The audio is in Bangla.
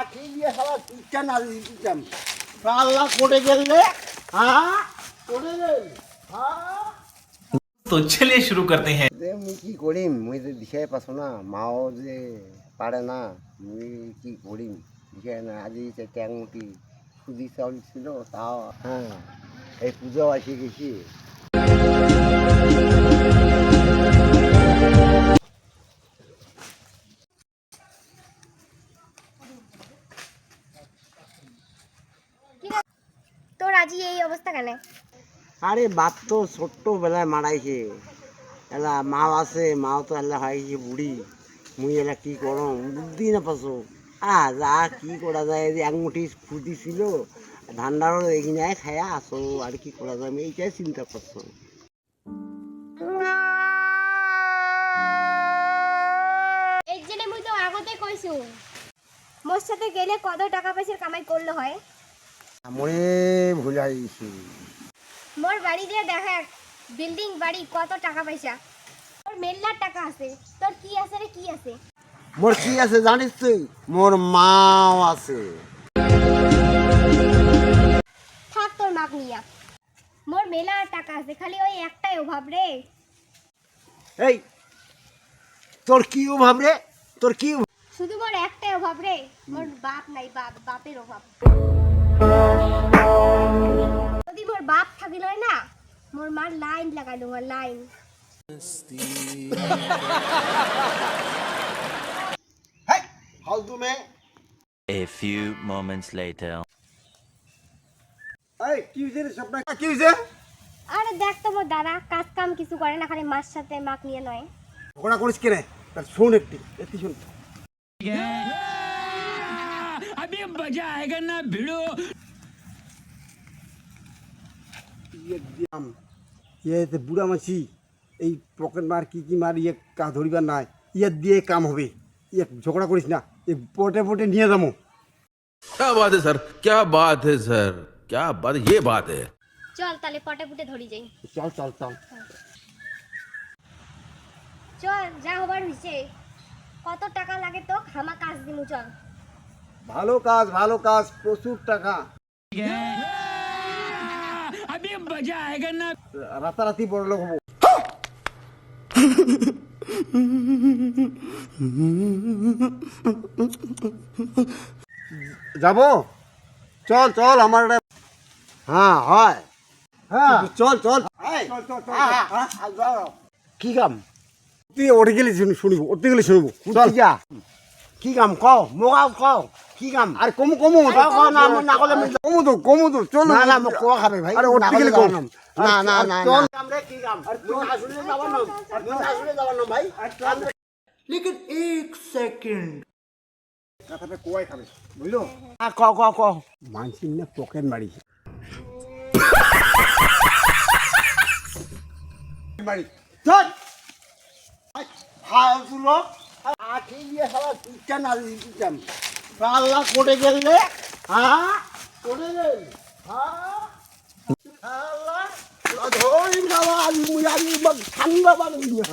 আখি দিয়ে সারা চিৎকার না দিতাম আল্লাহ করে গেলে হ্যাঁ করে গেল হ্যাঁ। तो चलिए शुरू करते हैं। মুই কি করিম মুই যে দিশাই পাছো না মাও যে পারে না মুই কি করিম দিশাই না আজি ট্যাংমুটি সুদি চাউল ছিল তাও হ্যাঁ এই পুজো আসে গেছি। তোর আজি এই অবস্থা কেন? আরে বাপ তো ছোট্টবেলায় মারাইছে এলা মাও আছে মাও তো এলা হয়েছে বুড়ি মুই এলা কি করম বুদ্ধি না পাছো যা কি করা যায় যে আঙুঠি ফুটি ছিল ধান্ডারও এগিনায় খায়া আসো আর কি করা যায় আমি এইটাই চিন্তা করছো। এই জন্য মুই তো আগতে কইছু মোর সাথে গেলে কত টাকা পয়সার কামাই করলে হয়। মরে ভুল হয়েছি মোর বাড়ি দিয়ে দেখা বিল্ডিং বাড়ি কত টাকা পয়সা তোর মেল্লার টাকা আছে তোর কি আছে রে কি আছে? মোর কি আছে জানিস তুই মোর মাও আছে। থাক তোর মাপ নিয়া মোর মেলার টাকা আছে খালি ওই একটাই অভাব রে। এই তোর কি অভাব রে তোর কি শুধু মোর একটাই অভাব রে মোর বাপ নাই বাপের অভাব। যদি মোর বাপ থাকিল না মোর মার লাইন লাগাইলো মোর লাইন। ফালতু মে A few moments later. এই কি হইছে রে স্বপ্ন কি হইছে? আরে দেখ তো মোর দাদা কাজ কাম কিছু করে না খালি মার সাথে মাক নিয়ে নয়। ঝগড়া করিস কে রে তার শোন একটু শোন अभी मजा आएगा ना भिड़ो। ইয়ে বুড়া মাছি এই পকেট মার কি মার ইয়ে কা ধরিবার নাই ইয়ে দিয়ে কাম হবে ইয়ে ঝগড়া করিস না এই পটে পটে নিয়ে যাবো। क्या बात है सर क्या बात है सर क्या बात ये बात है। চল তাহলে পটে পুটে ধরি যাই। চল চল চল চল যা হবার হইছে কত টাকা লাগে তো হামা কাজ দিমু চল। ভালো কাজ প্রচুর টাকা अभी मजा आएगा ना। রাতারাতি বড় লোক হবো। যাবো চল চল আমার হ্যাঁ হয় হ্যাঁ চল চল কি কাম তুই ওঠে গেলে শুনিব ওঠে গেলে শুনিব চল যা কি কাম কও মোগাও কও কি কাম আরে কমু না না কলে কমু তো চল না না মো কোয়া খাবে ভাই আরে ওঠে গেলে কম না না না চল কাম রে কি কাম আরে তুই আসলে যাবার না তুই আসলে যাবার না ভাই लेकिन एक सेकंड কথাটা কোয়াই খাবে বুঝলো ক মানসিন না পকেট মারিছে মারি চল হাউসুলো আখি দিয়ে সারা চিৎকার না দিতাম আল্লাহ করে গেলে হ্যাঁ করে গেল হ্যাঁ আল্লাহ ধরি যাওয়া আমি ঠান্ডা বানিয়ে